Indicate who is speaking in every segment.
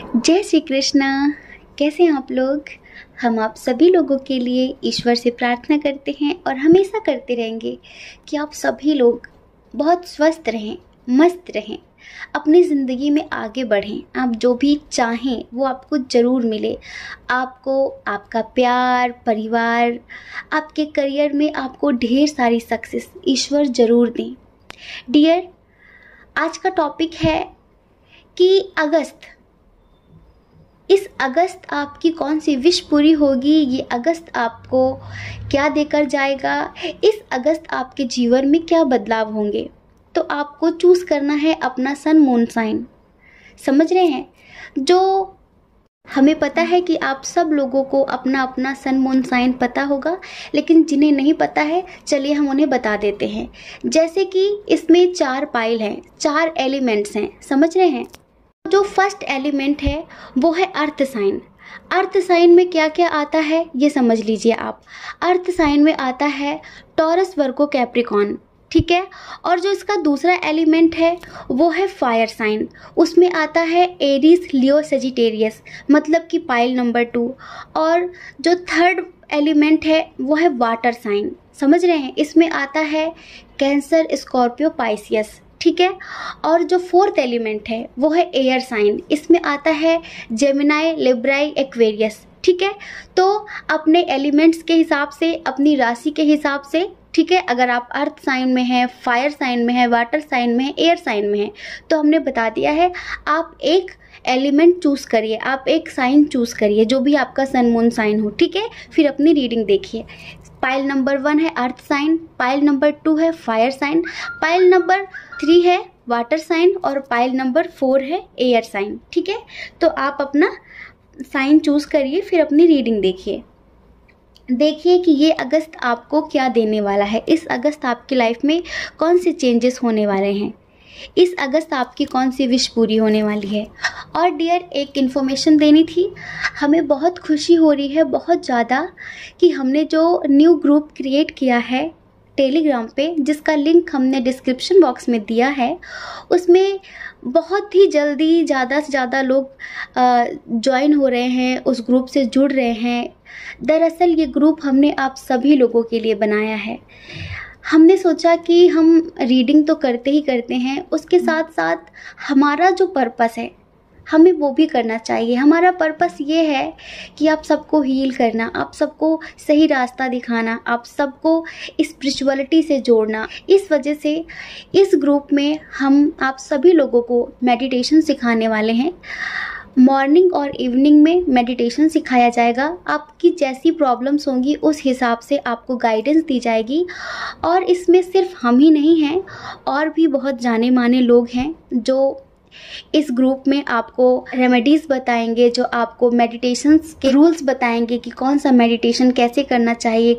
Speaker 1: जय श्री कृष्णा। कैसे हैं आप लोग? हम आप सभी लोगों के लिए ईश्वर से प्रार्थना करते हैं और हमेशा करते रहेंगे कि आप सभी लोग बहुत स्वस्थ रहें, मस्त रहें, अपनी ज़िंदगी में आगे बढ़ें। आप जो भी चाहें वो आपको ज़रूर मिले। आपको आपका प्यार, परिवार, आपके करियर में आपको ढेर सारी सक्सेस ईश्वर ज़रूर दें। डियर, आज का टॉपिक है कि इस अगस्त आपकी कौन सी विश पूरी होगी, ये अगस्त आपको क्या देकर जाएगा, इस अगस्त आपके जीवन में क्या बदलाव होंगे। तो आपको चूज़ करना है अपना सन मून साइन। समझ रहे हैं? जो हमें पता है कि आप सब लोगों को अपना अपना सन मून साइन पता होगा, लेकिन जिन्हें नहीं पता है चलिए हम उन्हें बता देते हैं। जैसे कि इसमें 4 पाइल हैं, 4 एलिमेंट्स हैं। समझ रहे हैं? जो फर्स्ट एलिमेंट है वो है अर्थ साइन। अर्थ साइन में क्या क्या आता है ये समझ लीजिए आप। अर्थ साइन में आता है टॉरस, वर्गो, कैप्रिकॉर्न, ठीक है। और जो इसका दूसरा एलिमेंट है वो है फायर साइन। उसमें आता है एरीज, लियो, सजिटेरियस, मतलब कि पाइल नंबर 2। और जो थर्ड एलिमेंट है वो है वाटर साइन। समझ रहे हैं? इसमें आता है कैंसर, स्कॉर्पियो, पाइसियस, ठीक है। और जो फोर्थ एलिमेंट है वो है एयर साइन। इसमें आता है जेमिनाई, लिब्राई, एक्वेरियस, ठीक है। तो अपने एलिमेंट्स के हिसाब से, अपनी राशि के हिसाब से, ठीक है, अगर आप अर्थ साइन में हैं, फायर साइन में है, वाटर साइन में है, एयर साइन में है, तो हमने बता दिया है आप एक एलिमेंट चूज़ करिए, आप एक साइन चूज़ करिए, जो भी आपका सन मून साइन हो, ठीक है। फिर अपनी रीडिंग देखिए। पाइल नंबर 1 है अर्थ साइन, पाइल नंबर 2 है फायर साइन, पाइल नंबर 3 है वाटर साइन और पाइल नंबर 4 है एयर साइन, ठीक है। तो आप अपना साइन चूज़ करिए, फिर अपनी रीडिंग देखिए कि ये अगस्त आपको क्या देने वाला है। इस अगस्त आपकी लाइफ में कौन से चेंजेस होने वाले हैं, इस अगस्त आपकी कौन सी विश पूरी होने वाली है। और डियर, एक इन्फॉर्मेशन देनी थी। हमें बहुत खुशी हो रही है, बहुत ज़्यादा, कि हमने जो न्यू ग्रुप क्रिएट किया है टेलीग्राम पे, जिसका लिंक हमने डिस्क्रिप्शन बॉक्स में दिया है, उसमें बहुत ही जल्दी ज़्यादा से ज़्यादा लोग ज्वाइन हो रहे हैं, उस ग्रुप से जुड़ रहे हैं। दरअसल ये ग्रुप हमने आप सभी लोगों के लिए बनाया है। हमने सोचा कि हम रीडिंग तो करते ही करते हैं, उसके साथ साथ हमारा जो पर्पस है हमें वो भी करना चाहिए। हमारा पर्पस ये है कि आप सबको हील करना, आप सबको सही रास्ता दिखाना, आप सबको स्पिरिचुअलिटी से जोड़ना। इस वजह से इस ग्रुप में हम आप सभी लोगों को मेडिटेशन सिखाने वाले हैं। मॉर्निंग और इवनिंग में मेडिटेशन सिखाया जाएगा। आपकी जैसी प्रॉब्लम्स होंगी उस हिसाब से आपको गाइडेंस दी जाएगी। और इसमें सिर्फ हम ही नहीं हैं, और भी बहुत जाने माने लोग हैं जो इस ग्रुप में आपको रेमेडीज़ बताएंगे, जो आपको मेडिटेशंस के रूल्स बताएंगे कि कौन सा मेडिटेशन कैसे करना चाहिए,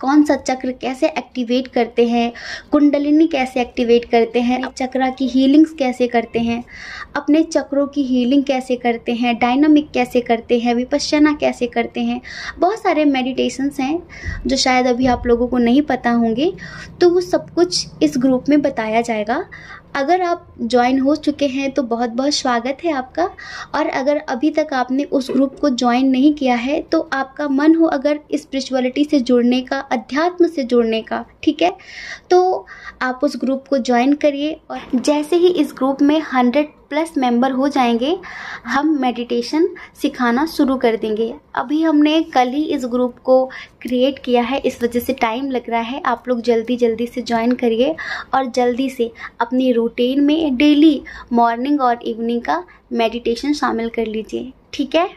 Speaker 1: कौन सा चक्र कैसे एक्टिवेट करते हैं, कुंडलिनी कैसे एक्टिवेट करते हैं, चक्रा की हीलिंग्स कैसे करते हैं, अपने चक्रों की हीलिंग कैसे करते हैं, डायनामिक कैसे करते हैं, विपश्यना कैसे करते हैं। बहुत सारे मेडिटेशंस हैं जो शायद अभी आप लोगों को नहीं पता होंगे, तो वो सब कुछ इस ग्रुप में बताया जाएगा। अगर आप ज्वाइन हो चुके हैं तो बहुत बहुत स्वागत है आपका। और अगर अभी तक आपने उस ग्रुप को ज्वाइन नहीं किया है, तो आपका मन हो अगर स्पिरिचुअलिटी से जुड़ने का, अध्यात्म से जुड़ने का, ठीक है, तो आप उस ग्रुप को ज्वाइन करिए। और जैसे ही इस ग्रुप में 100+ मेंबर हो जाएंगे, हम मेडिटेशन सिखाना शुरू कर देंगे। अभी हमने कल ही इस ग्रुप को क्रिएट किया है, इस वजह से टाइम लग रहा है। आप लोग जल्दी जल्दी से ज्वाइन करिए और जल्दी से अपनी रूटीन में डेली मॉर्निंग और इवनिंग का मेडिटेशन शामिल कर लीजिए, ठीक है।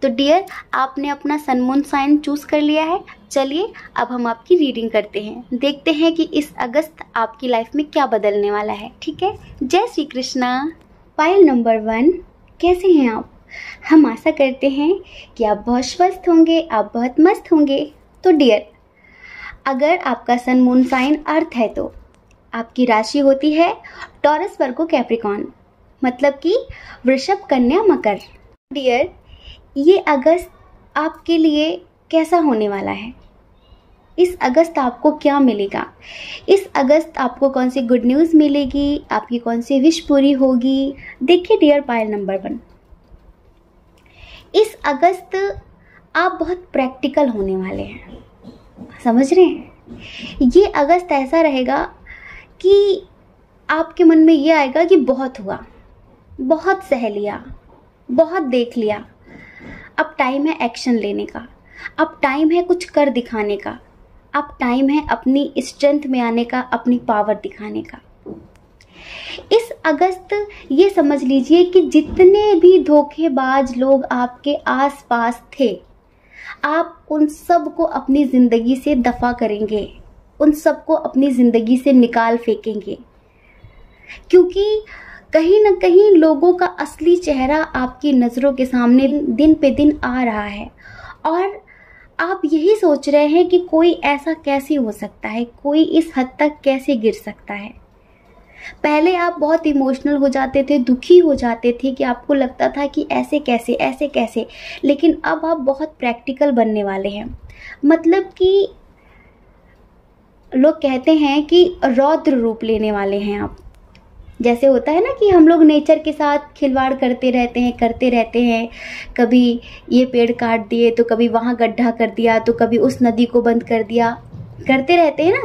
Speaker 1: तो डियर, आपने अपना सन मून साइन चूज़ कर लिया है। चलिए अब हम आपकी रीडिंग करते हैं, देखते हैं कि इस अगस्त आपकी लाइफ में क्या बदलने वाला है, ठीक है। जय श्री कृष्णा। पाइल नंबर 1, कैसे हैं आप? हम आशा करते हैं कि आप बहुत स्वस्थ होंगे, आप बहुत मस्त होंगे। तो डियर, अगर आपका सन मून साइन अर्थ है तो आपकी राशि होती है टॉरस, वर्गो, कैप्रिकॉर्न, मतलब कि वृषभ, कन्या, मकर। डियर, ये अगस्त आपके लिए कैसा होने वाला है? इस अगस्त आपको क्या मिलेगा? इस अगस्त आपको कौन सी गुड न्यूज़ मिलेगी? आपकी कौन सी विश पूरी होगी? देखिए डियर, पाइल नंबर 1, इस अगस्त आप बहुत प्रैक्टिकल होने वाले हैं, समझ रहे हैं। ये अगस्त ऐसा रहेगा कि आपके मन में ये आएगा कि बहुत हुआ, बहुत सह लिया, बहुत देख लिया, अब टाइम है एक्शन लेने का, अब टाइम है कुछ कर दिखाने का, अब टाइम है अपनी स्ट्रेंथ में आने का, अपनी पावर दिखाने का। इस अगस्त ये समझ लीजिए कि जितने भी धोखेबाज लोग आपके आसपास थे, आप उन सब को अपनी ज़िंदगी से दफ़ा करेंगे, उन सब को अपनी ज़िंदगी से निकाल फेंकेंगे, क्योंकि कहीं ना कहीं लोगों का असली चेहरा आपकी नज़रों के सामने दिन पे दिन आ रहा है और आप यही सोच रहे हैं कि कोई ऐसा कैसे हो सकता है, कोई इस हद तक कैसे गिर सकता है। पहले आप बहुत इमोशनल हो जाते थे, दुखी हो जाते थे कि आपको लगता था कि ऐसे कैसे ऐसे कैसे, लेकिन अब आप बहुत प्रैक्टिकल बनने वाले हैं। मतलब कि लोग कहते हैं कि रौद्र रूप लेने वाले हैं आप। जैसे होता है ना कि हम लोग नेचर के साथ खिलवाड़ करते रहते हैं, कभी ये पेड़ काट दिए तो कभी वहाँ गड्ढा कर दिया तो कभी उस नदी को बंद कर दिया, करते रहते हैं ना।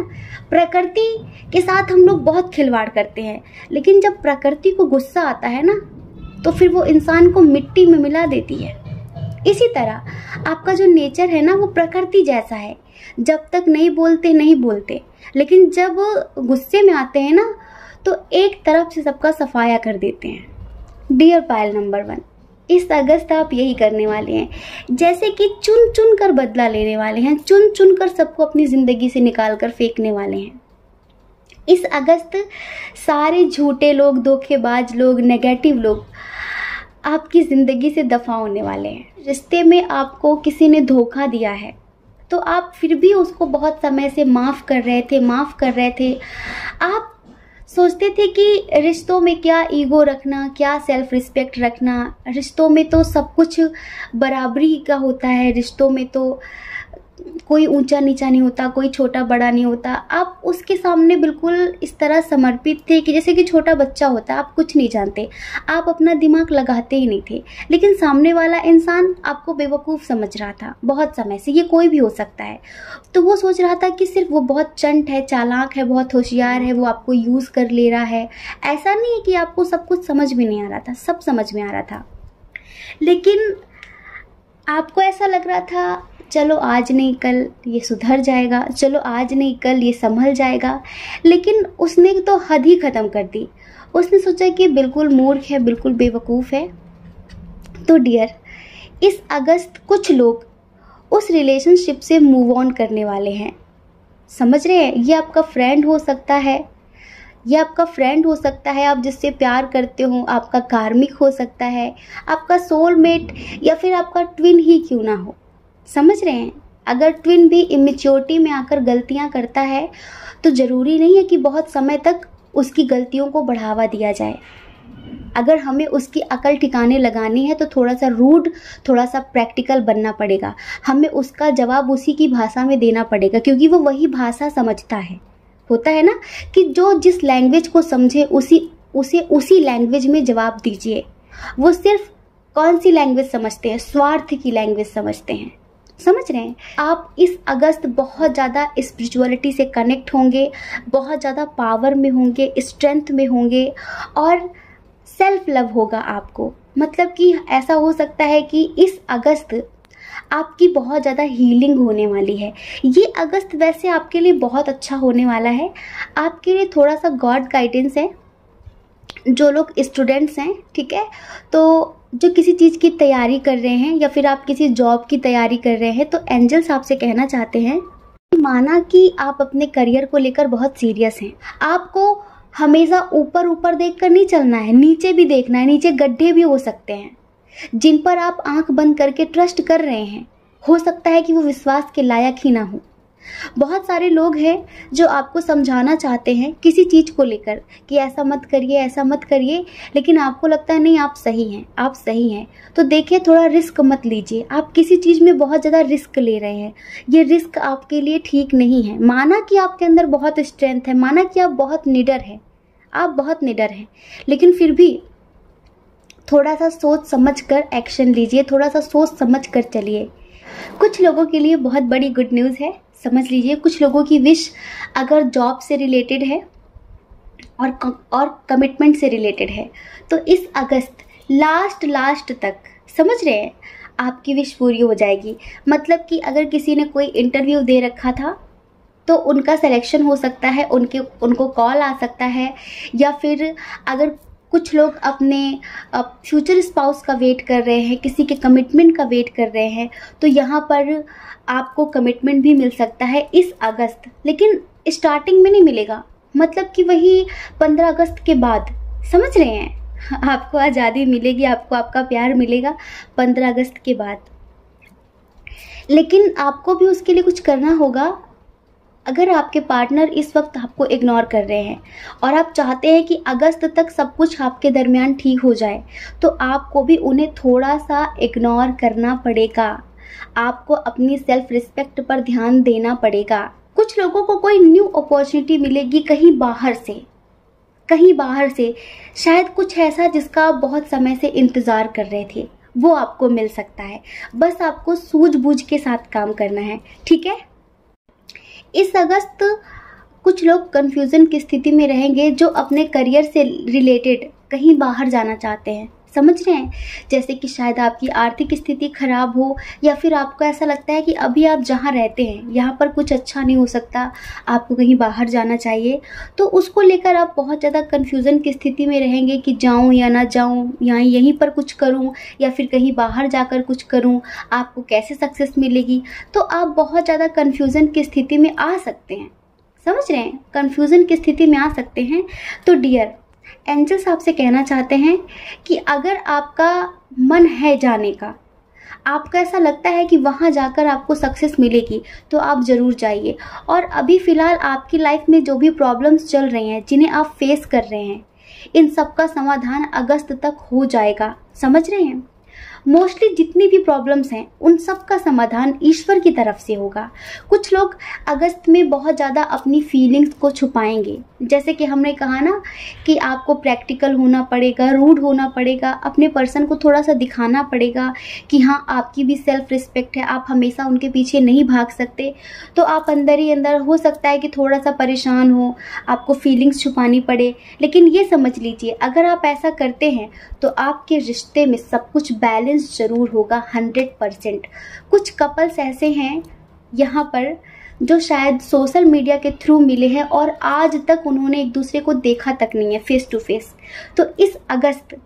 Speaker 1: प्रकृति के साथ हम लोग बहुत खिलवाड़ करते हैं, लेकिन जब प्रकृति को गुस्सा आता है ना तो फिर वो इंसान को मिट्टी में मिला देती है। इसी तरह आपका जो नेचर है ना वो प्रकृति जैसा है, जब तक नहीं बोलते, लेकिन जब गुस्से में आते हैं ना तो एक तरफ से सबका सफाया कर देते हैं। डियर पायल नंबर 1, इस अगस्त आप यही करने वाले हैं, जैसे कि चुन चुन कर बदला लेने वाले हैं, चुन चुन कर सबको अपनी ज़िंदगी से निकाल कर फेंकने वाले हैं। इस अगस्त सारे झूठे लोग, धोखेबाज लोग, नेगेटिव लोग आपकी ज़िंदगी से दफ़ा होने वाले हैं। रिश्ते में आपको किसी ने धोखा दिया है तो आप फिर भी उसको बहुत समय से माफ़ कर रहे थे। आप सोचते थे कि रिश्तों में क्या ईगो रखना, क्या सेल्फ रिस्पेक्ट रखना, रिश्तों में तो सब कुछ बराबरी का होता है, रिश्तों में तो कोई ऊंचा नीचा नहीं होता, कोई छोटा बड़ा नहीं होता। आप उसके सामने बिल्कुल इस तरह समर्पित थे कि जैसे कि छोटा बच्चा होता, आप कुछ नहीं जानते, आप अपना दिमाग लगाते ही नहीं थे। लेकिन सामने वाला इंसान आपको बेवकूफ़ समझ रहा था बहुत समय से, ये कोई भी हो सकता है। तो वो सोच रहा था कि सिर्फ वो बहुत चंट है, चालाक है, बहुत होशियार है, वो आपको यूज़ कर ले रहा है। ऐसा नहीं है कि आपको सब कुछ समझ में नहीं आ रहा था, सब समझ में आ रहा था, लेकिन आपको ऐसा लग रहा था चलो आज नहीं कल ये सुधर जाएगा, चलो आज नहीं कल ये संभल जाएगा। लेकिन उसने तो हद ही ख़त्म कर दी। उसने सोचा कि बिल्कुल मूर्ख है, बिल्कुल बेवकूफ़ है। तो डियर, इस अगस्त कुछ लोग उस रिलेशनशिप से मूव ऑन करने वाले हैं, समझ रहे हैं। ये आपका फ्रेंड हो सकता है, आप जिससे प्यार करते हो, आपका कार्मिक हो सकता है, आपका सोलमेट, या फिर आपका ट्विन ही क्यों ना हो, समझ रहे हैं। अगर ट्विन भी इमेच्योरिटी में आकर गलतियां करता है तो ज़रूरी नहीं है कि बहुत समय तक उसकी गलतियों को बढ़ावा दिया जाए। अगर हमें उसकी अकल ठिकाने लगानी है तो थोड़ा सा रूड, थोड़ा सा प्रैक्टिकल बनना पड़ेगा। हमें उसका जवाब उसी की भाषा में देना पड़ेगा, क्योंकि वो वही भाषा समझता है। होता है ना कि जो जिस लैंग्वेज को समझे उसी लैंग्वेज में जवाब दीजिए। वो सिर्फ कौन सी लैंग्वेज समझते हैं? स्वार्थ की लैंग्वेज समझते हैं, समझ रहे हैं। आप इस अगस्त बहुत ज़्यादा स्पिरिचुअलिटी से कनेक्ट होंगे, बहुत ज़्यादा पावर में होंगे, स्ट्रेंथ में होंगे, और सेल्फ लव होगा आपको। मतलब कि ऐसा हो सकता है कि इस अगस्त आपकी बहुत ज़्यादा हीलिंग होने वाली है। ये अगस्त वैसे आपके लिए बहुत अच्छा होने वाला है। आपके लिए थोड़ा सा गॉड गाइडेंस है। जो लोग स्टूडेंट्स हैं, ठीक है, तो जो किसी चीज़ की तैयारी कर रहे हैं या फिर आप किसी जॉब की तैयारी कर रहे हैं, तो एंजल्स आपसे कहना चाहते हैं, माना कि आप अपने करियर को लेकर बहुत सीरियस हैं। आपको हमेशा ऊपर ऊपर देखकर नहीं चलना है, नीचे भी देखना है। नीचे गड्ढे भी हो सकते हैं जिन पर आप आंख बंद करके ट्रस्ट कर रहे हैं। हो सकता है कि वो विश्वास के लायक ही ना हो। बहुत सारे लोग हैं जो आपको समझाना चाहते हैं किसी चीज़ को लेकर कि ऐसा मत करिए, ऐसा मत करिए, लेकिन आपको लगता है नहीं आप सही हैं। तो देखिए, थोड़ा रिस्क मत लीजिए। आप किसी चीज़ में बहुत ज़्यादा रिस्क ले रहे हैं, ये रिस्क आपके लिए ठीक नहीं है। माना कि आपके अंदर बहुत स्ट्रेंथ है, माना कि आप बहुत निडर हैं, लेकिन फिर भी थोड़ा सा सोच समझ कर एक्शन लीजिए, थोड़ा सा सोच समझ कर चलिए। कुछ लोगों के लिए बहुत बड़ी गुड न्यूज़ है, समझ लीजिए। कुछ लोगों की विश अगर जॉब से रिलेटेड है और कमिटमेंट से रिलेटेड है, तो इस अगस्त लास्ट तक, समझ रहे हैं, आपकी विश पूरी हो जाएगी। मतलब कि अगर किसी ने कोई इंटरव्यू दे रखा था तो उनका सिलेक्शन हो सकता है, उनको कॉल आ सकता है, या फिर अगर कुछ लोग अपने फ्यूचर स्पाउस का वेट कर रहे हैं, किसी के कमिटमेंट का वेट कर रहे हैं, तो यहाँ पर आपको कमिटमेंट भी मिल सकता है इस अगस्त। लेकिन स्टार्टिंग में नहीं मिलेगा, मतलब कि वही 15 अगस्त के बाद, समझ रहे हैं। आपको आज़ादी मिलेगी, आपको आपका प्यार मिलेगा 15 अगस्त के बाद। लेकिन आपको भी उसके लिए कुछ करना होगा। अगर आपके पार्टनर इस वक्त आपको इग्नोर कर रहे हैं और आप चाहते हैं कि अगस्त तक सब कुछ आपके दरमियान ठीक हो जाए, तो आपको भी उन्हें थोड़ा सा इग्नोर करना पड़ेगा। आपको अपनी सेल्फ रिस्पेक्ट पर ध्यान देना पड़ेगा। कुछ लोगों को कोई न्यू अपॉर्चुनिटी मिलेगी कहीं बाहर से, शायद कुछ ऐसा जिसका आप बहुत समय से इंतज़ार कर रहे थे, वो आपको मिल सकता है। बस आपको सूझबूझ के साथ काम करना है, ठीक है। इस अगस्त कुछ लोग कन्फ्यूज़न की स्थिति में रहेंगे जो अपने करियर से रिलेटेड कहीं बाहर जाना चाहते हैं, समझ रहे हैं। जैसे कि शायद आपकी आर्थिक स्थिति खराब हो, या फिर आपको ऐसा लगता है कि अभी आप जहाँ रहते हैं यहाँ पर कुछ अच्छा नहीं हो सकता, आपको कहीं बाहर जाना चाहिए। तो उसको लेकर आप बहुत ज़्यादा कन्फ्यूज़न की स्थिति में रहेंगे कि जाऊँ या ना जाऊँ, या यहीं पर कुछ करूँ या फिर कहीं बाहर जाकर कुछ करूँ, आपको कैसे सक्सेस मिलेगी। तो आप बहुत ज़्यादा कन्फ्यूज़न की स्थिति में आ सकते हैं, समझ रहे हैं, कन्फ्यूज़न की स्थिति में आ सकते हैं। तो डियर एंजल्स आपसे कहना चाहते हैं कि अगर आपका मन है जाने का, आपका ऐसा लगता है कि वहाँ जाकर आपको सक्सेस मिलेगी, तो आप ज़रूर जाइए। और अभी फ़िलहाल आपकी लाइफ में जो भी प्रॉब्लम्स चल रही हैं, जिन्हें आप फेस कर रहे हैं, इन सब का समाधान अगस्त तक हो जाएगा, समझ रहे हैं। मोस्टली जितनी भी प्रॉब्लम्स हैं उन सब का समाधान ईश्वर की तरफ से होगा। कुछ लोग अगस्त में बहुत ज़्यादा अपनी फीलिंग्स को छुपाएंगे, जैसे कि हमने कहा ना कि आपको प्रैक्टिकल होना पड़ेगा, रूड होना पड़ेगा, अपने पर्सन को थोड़ा सा दिखाना पड़ेगा कि हाँ आपकी भी सेल्फ रिस्पेक्ट है, आप हमेशा उनके पीछे नहीं भाग सकते। तो आप अंदर ही अंदर हो सकता है कि थोड़ा सा परेशान हो, आपको फीलिंग्स छुपानी पड़े। लेकिन ये समझ लीजिए, अगर आप ऐसा करते हैं तो आपके रिश्ते में सब कुछ बैलेंस जरूर होगा 100%। कुछ कपल्स ऐसे हैं यहाँ पर जो शायद सोशल मीडिया के थ्रू मिले हैं और आज तक उन्होंने एक दूसरे को देखा तक नहीं है फेस टू फेस। तो इस अगस्त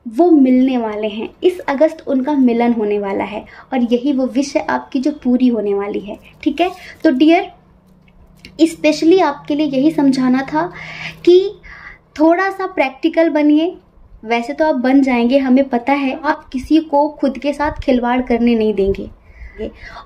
Speaker 1: वो मिलने वाले हैं, इस अगस्त उनका मिलन होने वाला है, और यही वो विश है आपकी जो पूरी होने वाली है, ठीक है। तो डियर स्पेशली आपके लिए यही समझाना था कि थोड़ा सा प्रैक्टिकल बनिए। वैसे तो आप बन जाएंगे, हमें पता है, आप किसी को खुद के साथ खिलवाड़ करने नहीं देंगे।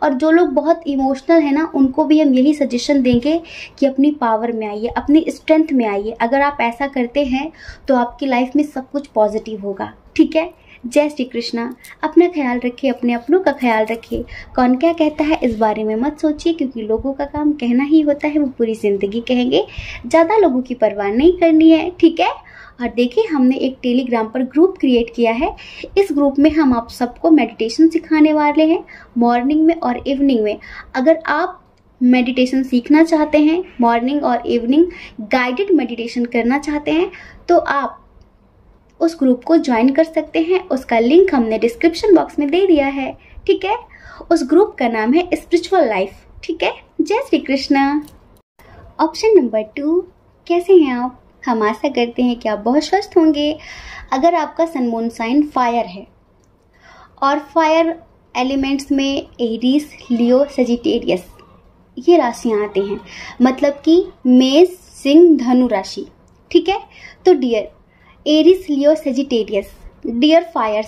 Speaker 1: और जो लोग बहुत इमोशनल है ना, उनको भी हम यही सजेशन देंगे कि अपनी पावर में आइए, अपनी स्ट्रेंथ में आइए। अगर आप ऐसा करते हैं तो आपकी लाइफ में सब कुछ पॉजिटिव होगा, ठीक है। जय श्री कृष्णा। अपना ख्याल रखिए, अपने अपनों का ख्याल रखिए। कौन क्या कहता है इस बारे में मत सोचिए, क्योंकि लोगों का काम कहना ही होता है, वो पूरी जिंदगी कहेंगे। ज़्यादा लोगों की परवाह नहीं करनी है, ठीक है। और देखिए हमने एक टेलीग्राम पर ग्रुप क्रिएट किया है। इस ग्रुप में हम आप सबको मेडिटेशन सिखाने वाले हैं, मॉर्निंग में और इवनिंग में। अगर आप मेडिटेशन सीखना चाहते हैं, मॉर्निंग और इवनिंग गाइडेड मेडिटेशन करना चाहते हैं, तो आप उस ग्रुप को ज्वाइन कर सकते हैं। उसका लिंक हमने डिस्क्रिप्शन बॉक्स में दे दिया है, ठीक है। उस ग्रुप का नाम है स्पिरिचुअल लाइफ, ठीक है। जय श्री कृष्णा। ऑप्शन नंबर 2, कैसे हैं आप? हम आशा करते हैं कि आप बहुत स्वस्थ होंगे। अगर आपका सन मून साइन फायर है, और फायर एलिमेंट्स में एरीज, लियो, सजिटेरियस ये राशियाँ आती हैं, मतलब कि मेष, सिंह, धनु राशि, ठीक है। तो डियर एरीज, लियो, सजिटेरियस, डियर फायर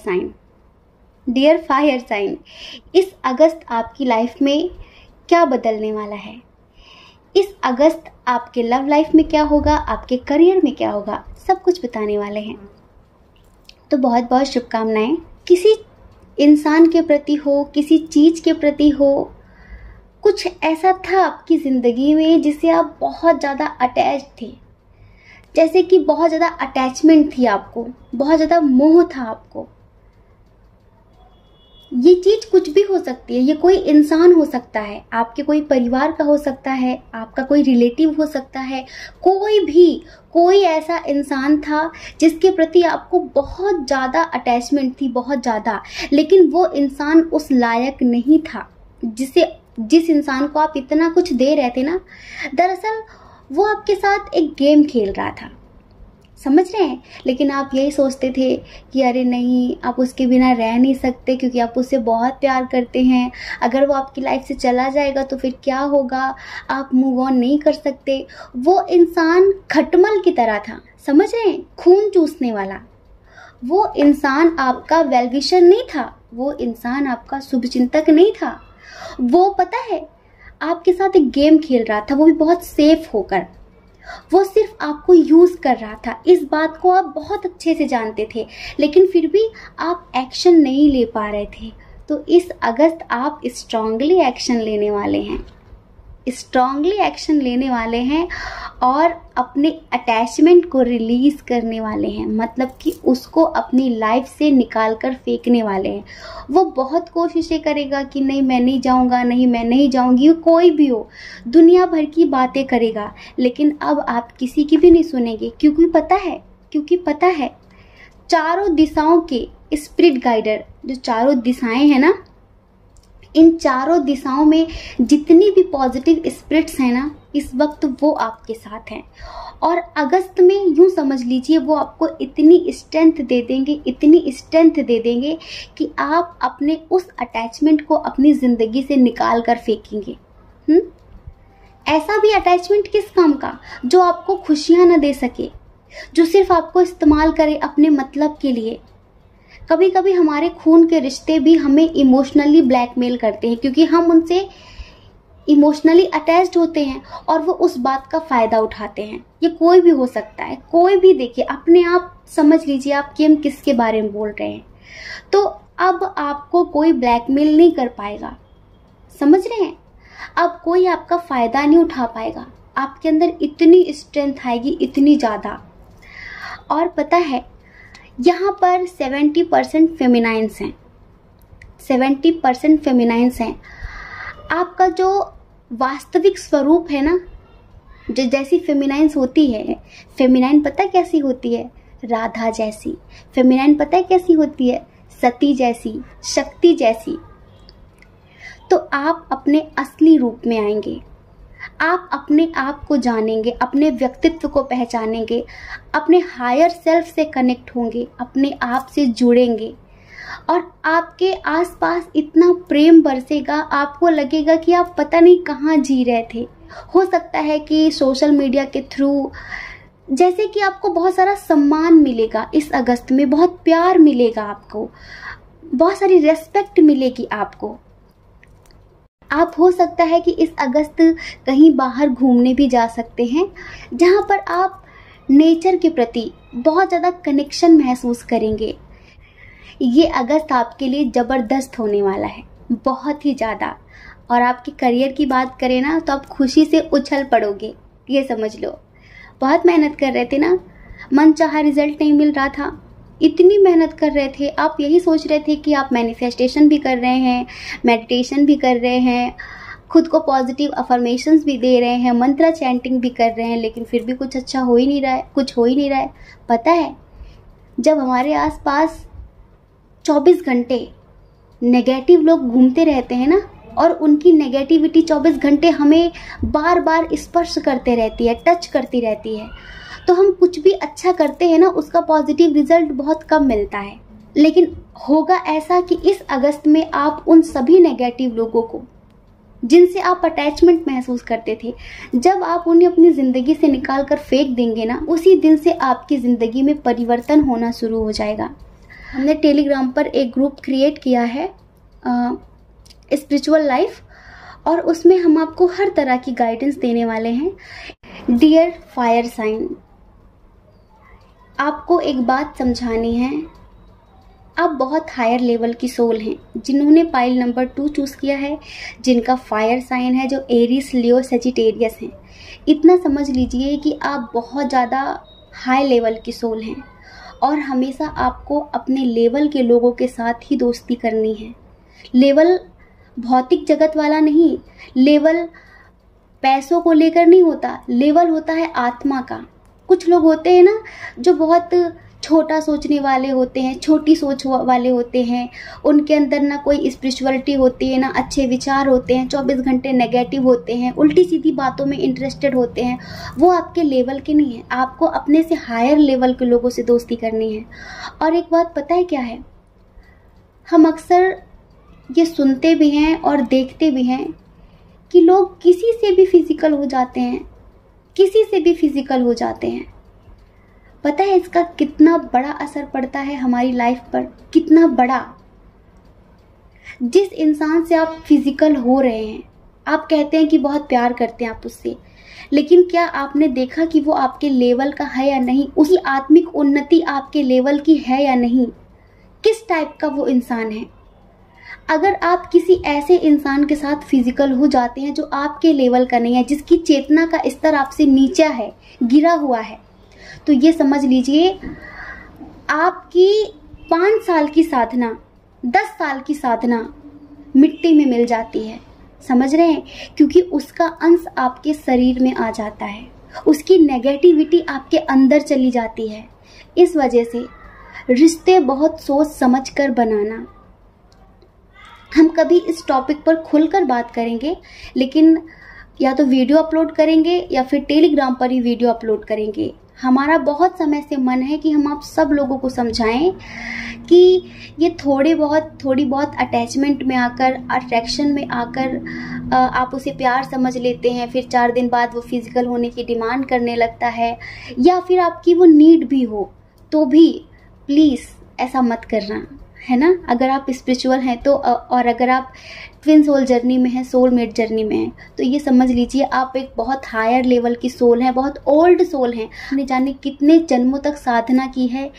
Speaker 1: साइन, इस अगस्त आपकी लाइफ में क्या बदलने वाला है? इस अगस्त आपके लव लाइफ में क्या होगा, आपके करियर में क्या होगा, सब कुछ बताने वाले हैं। तो बहुत बहुत शुभकामनाएं। किसी इंसान के प्रति हो, किसी चीज़ के प्रति हो, कुछ ऐसा था आपकी ज़िंदगी में जिससे आप बहुत ज़्यादा अटैच थे, जैसे कि बहुत ज़्यादा अटैचमेंट थी आपको, बहुत ज़्यादा मोह था आपको। ये चीज़ कुछ भी हो सकती है, ये कोई इंसान हो सकता है, आपके कोई परिवार का हो सकता है, आपका कोई रिलेटिव हो सकता है, कोई भी, कोई ऐसा इंसान था जिसके प्रति आपको बहुत ज़्यादा अटैचमेंट थी, बहुत ज़्यादा, लेकिन वो इंसान उस लायक नहीं था जिस इंसान को आप इतना कुछ दे रहे थे ना, दरअसल वो आपके साथ एक गेम खेल रहा था, समझ रहे हैं। लेकिन आप यही सोचते थे कि अरे नहीं, आप उसके बिना रह नहीं सकते क्योंकि आप उससे बहुत प्यार करते हैं, अगर वो आपकी लाइफ से चला जाएगा तो फिर क्या होगा, आप मूव ऑन नहीं कर सकते। वो इंसान खटमल की तरह था, समझ रहे हैं, खून चूसने वाला। वो इंसान आपका वेल विशर नहीं था, वो इंसान आपका शुभचिंतक नहीं था। वो पता है आपके साथ एक गेम खेल रहा था, वो भी बहुत सेफ होकर। वो सिर्फ आपको यूज कर रहा था, इस बात को आप बहुत अच्छे से जानते थे, लेकिन फिर भी आप एक्शन नहीं ले पा रहे थे। तो इस अगस्त आप स्ट्रांगली एक्शन लेने वाले हैं, स्ट्रांगली एक्शन लेने वाले हैं और अपने अटैचमेंट को रिलीज करने वाले हैं, मतलब कि उसको अपनी लाइफ से निकाल कर फेंकने वाले हैं। वो बहुत कोशिशें करेगा कि नहीं मैं नहीं जाऊंगा, नहीं मैं नहीं जाऊंगी, कोई भी हो, दुनिया भर की बातें करेगा, लेकिन अब आप किसी की भी नहीं सुनेंगे। क्योंकि पता है चारों दिशाओं के स्पिरिट गाइडर, जो चारों दिशाएं हैं ना, इन चारों दिशाओं में जितनी भी पॉजिटिव स्पिरिट्स हैं ना, इस वक्त वो आपके साथ हैं। और अगस्त में यूं समझ लीजिए वो आपको इतनी स्ट्रेंथ दे देंगे, इतनी स्ट्रेंथ दे देंगे कि आप अपने उस अटैचमेंट को अपनी ज़िंदगी से निकाल कर फेंकेंगे। ऐसा भी अटैचमेंट किस काम का जो आपको खुशियां ना दे सके, जो सिर्फ आपको इस्तेमाल करे अपने मतलब के लिए। कभी कभी हमारे खून के रिश्ते भी हमें इमोशनली ब्लैकमेल करते हैं क्योंकि हम उनसे इमोशनली अटैच्ड होते हैं और वो उस बात का फ़ायदा उठाते हैं। ये कोई भी हो सकता है, कोई भी। देखिए अपने आप समझ लीजिए आप कि हम किसके बारे में बोल रहे हैं। तो अब आपको कोई ब्लैकमेल नहीं कर पाएगा, समझ रहे हैं। अब कोई आपका फ़ायदा नहीं उठा पाएगा, आपके अंदर इतनी स्ट्रेंथ आएगी, इतनी ज़्यादा। और पता है यहाँ पर 70% फेमिनाइंस हैं, 70% फेमिनाइंस हैं। आपका जो वास्तविक स्वरूप है ना, जो जैसी फेमिनाइंस होती है, फेमिनाइन पता कैसी होती है, राधा जैसी। फेमिनाइन पता है कैसी होती है, सती जैसी, शक्ति जैसी। तो आप अपने असली रूप में आएंगे, आप अपने आप को जानेंगे, अपने व्यक्तित्व को पहचानेंगे, अपने हायर सेल्फ से कनेक्ट होंगे, अपने आप से जुड़ेंगे और आपके आसपास इतना प्रेम बरसेगा, आपको लगेगा कि आप पता नहीं कहाँ जी रहे थे। हो सकता है कि सोशल मीडिया के थ्रू, जैसे कि आपको बहुत सारा सम्मान मिलेगा इस अगस्त में, बहुत प्यार मिलेगा आपको, बहुत सारी रेस्पेक्ट मिलेगी आपको। आप हो सकता है कि इस अगस्त कहीं बाहर घूमने भी जा सकते हैं जहां पर आप नेचर के प्रति बहुत ज़्यादा कनेक्शन महसूस करेंगे। ये अगस्त आपके लिए ज़बरदस्त होने वाला है, बहुत ही ज़्यादा। और आपके करियर की बात करें ना तो आप खुशी से उछल पड़ोगे, ये समझ लो। बहुत मेहनत कर रहे थे ना, मनचाहा रिजल्ट नहीं मिल रहा था, इतनी मेहनत कर रहे थे, आप यही सोच रहे थे कि आप मैनिफेस्टेशन भी कर रहे हैं, मेडिटेशन भी कर रहे हैं, खुद को पॉजिटिव अफर्मेशंस भी दे रहे हैं, मंत्र चैंटिंग भी कर रहे हैं, लेकिन फिर भी कुछ अच्छा हो ही नहीं रहा है, कुछ हो ही नहीं रहा है। पता है जब हमारे आसपास 24 घंटे नेगेटिव लोग घूमते रहते हैं ना, और उनकी नेगेटिविटी 24 घंटे हमें बार बार स्पर्श करते रहती है, टच करती रहती है, तो हम कुछ भी अच्छा करते हैं ना, उसका पॉजिटिव रिजल्ट बहुत कम मिलता है। लेकिन होगा ऐसा कि इस अगस्त में आप उन सभी नेगेटिव लोगों को, जिनसे आप अटैचमेंट महसूस करते थे, जब आप उन्हें अपनी ज़िंदगी से निकाल कर फेंक देंगे ना, उसी दिन से आपकी ज़िंदगी में परिवर्तन होना शुरू हो जाएगा। हमने टेलीग्राम पर एक ग्रुप क्रिएट किया है, स्पिरिचुअल लाइफ, और उसमें हम आपको हर तरह की गाइडेंस देने वाले हैं। डियर फायर साइन, आपको एक बात समझानी है, आप बहुत हायर लेवल की सोल हैं जिन्होंने पाइल नंबर 2 चूज़ किया है, जिनका फायर साइन है, जो एरीज, लियो, सेजिटेरियस हैं। इतना समझ लीजिए कि आप बहुत ज़्यादा हाई लेवल की सोल हैं और हमेशा आपको अपने लेवल के लोगों के साथ ही दोस्ती करनी है। लेवल भौतिक जगत वाला नहीं, लेवल पैसों को लेकर नहीं होता, लेवल होता है आत्मा का। कुछ लोग होते हैं ना जो बहुत छोटा सोचने वाले होते हैं, छोटी सोच वाले होते हैं, उनके अंदर ना कोई स्पिरिचुअलिटी होती है, ना अच्छे विचार होते हैं, 24 घंटे नेगेटिव होते हैं, उल्टी सीधी बातों में इंटरेस्टेड होते हैं। वो आपके लेवल के नहीं है। आपको अपने से हायर लेवल के लोगों से दोस्ती करनी है। और एक बात पता है क्या है, हम अक्सर ये सुनते भी हैं और देखते भी हैं कि लोग किसी से भी फिजिकल हो जाते हैं, किसी से भी फिजिकल हो जाते हैं। पता है इसका कितना बड़ा असर पड़ता है हमारी लाइफ पर, कितना बड़ा। जिस इंसान से आप फिजिकल हो रहे हैं, आप कहते हैं कि बहुत प्यार करते हैं आप उससे, लेकिन क्या आपने देखा कि वो आपके लेवल का है या नहीं? उसकी आत्मिक उन्नति आपके लेवल की है या नहीं? किस टाइप का वो इंसान है? अगर आप किसी ऐसे इंसान के साथ फिजिकल हो जाते हैं जो आपके लेवल का नहीं है, जिसकी चेतना का स्तर आपसे नीचा है, गिरा हुआ है, तो ये समझ लीजिए आपकी 5 साल की साधना, 10 साल की साधना मिट्टी में मिल जाती है। समझ रहे हैं? क्योंकि उसका अंश आपके शरीर में आ जाता है, उसकी नेगेटिविटी आपके अंदर चली जाती है। इस वजह से रिश्ते बहुत सोच समझ कर बनाना। हम कभी इस टॉपिक पर खुलकर बात करेंगे, लेकिन या तो वीडियो अपलोड करेंगे या फिर टेलीग्राम पर ही वीडियो अपलोड करेंगे। हमारा बहुत समय से मन है कि हम आप सब लोगों को समझाएं कि ये थोड़ी बहुत अटैचमेंट में आकर, अट्रैक्शन में आकर आप उसे प्यार समझ लेते हैं, फिर 4 दिन बाद वो फिजिकल होने की डिमांड करने लगता है, या फिर आपकी वो नीड भी हो, तो भी प्लीज़ ऐसा मत करना, है ना। अगर आप स्पिरिचुअल हैं तो, और अगर आप ट्विन सोल जर्नी में हैं, सोलमेट जर्नी में हैं, तो ये समझ लीजिए आप एक बहुत हायर लेवल की सोल हैं, बहुत ओल्ड सोल हैं। आपने जाने कितने जन्मों तक साधना की है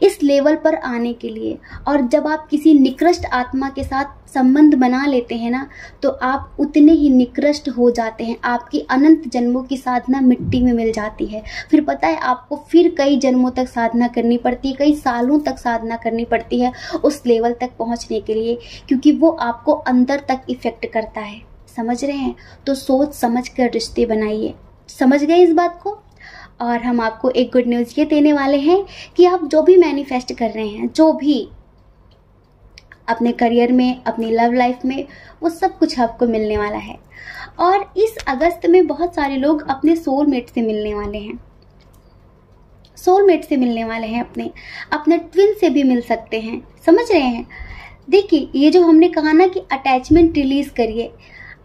Speaker 1: इस लेवल पर आने के लिए। और जब आप किसी निकृष्ट आत्मा के साथ संबंध बना लेते हैं ना, तो आप उतने ही निकृष्ट हो जाते हैं। आपकी अनंत जन्मों की साधना मिट्टी में मिल जाती है। फिर पता है आपको फिर कई जन्मों तक साधना करनी पड़ती है, कई सालों तक साधना करनी पड़ती है उस लेवल तक पहुंचने के लिए, क्योंकि वो आपको अंदर तक इफेक्ट करता है। समझ रहे हैं? तो सोच समझ कर रिश्ते बनाइए। समझ गए इस बात को? और हम आपको एक गुड न्यूज़ ये देने वाले हैं कि आप जो भी मैनिफेस्ट कर रहे हैं, जो भी अपने करियर में, अपनी लव लाइफ में, वो सब कुछ आपको मिलने वाला है। और इस अगस्त में बहुत सारे लोग अपने सोलमेट से मिलने वाले हैं, सोलमेट से मिलने वाले हैं, अपने ट्विन से भी मिल सकते हैं। समझ रहे हैं? देखिए, ये जो हमने कहा ना कि अटैचमेंट रिलीज करिए,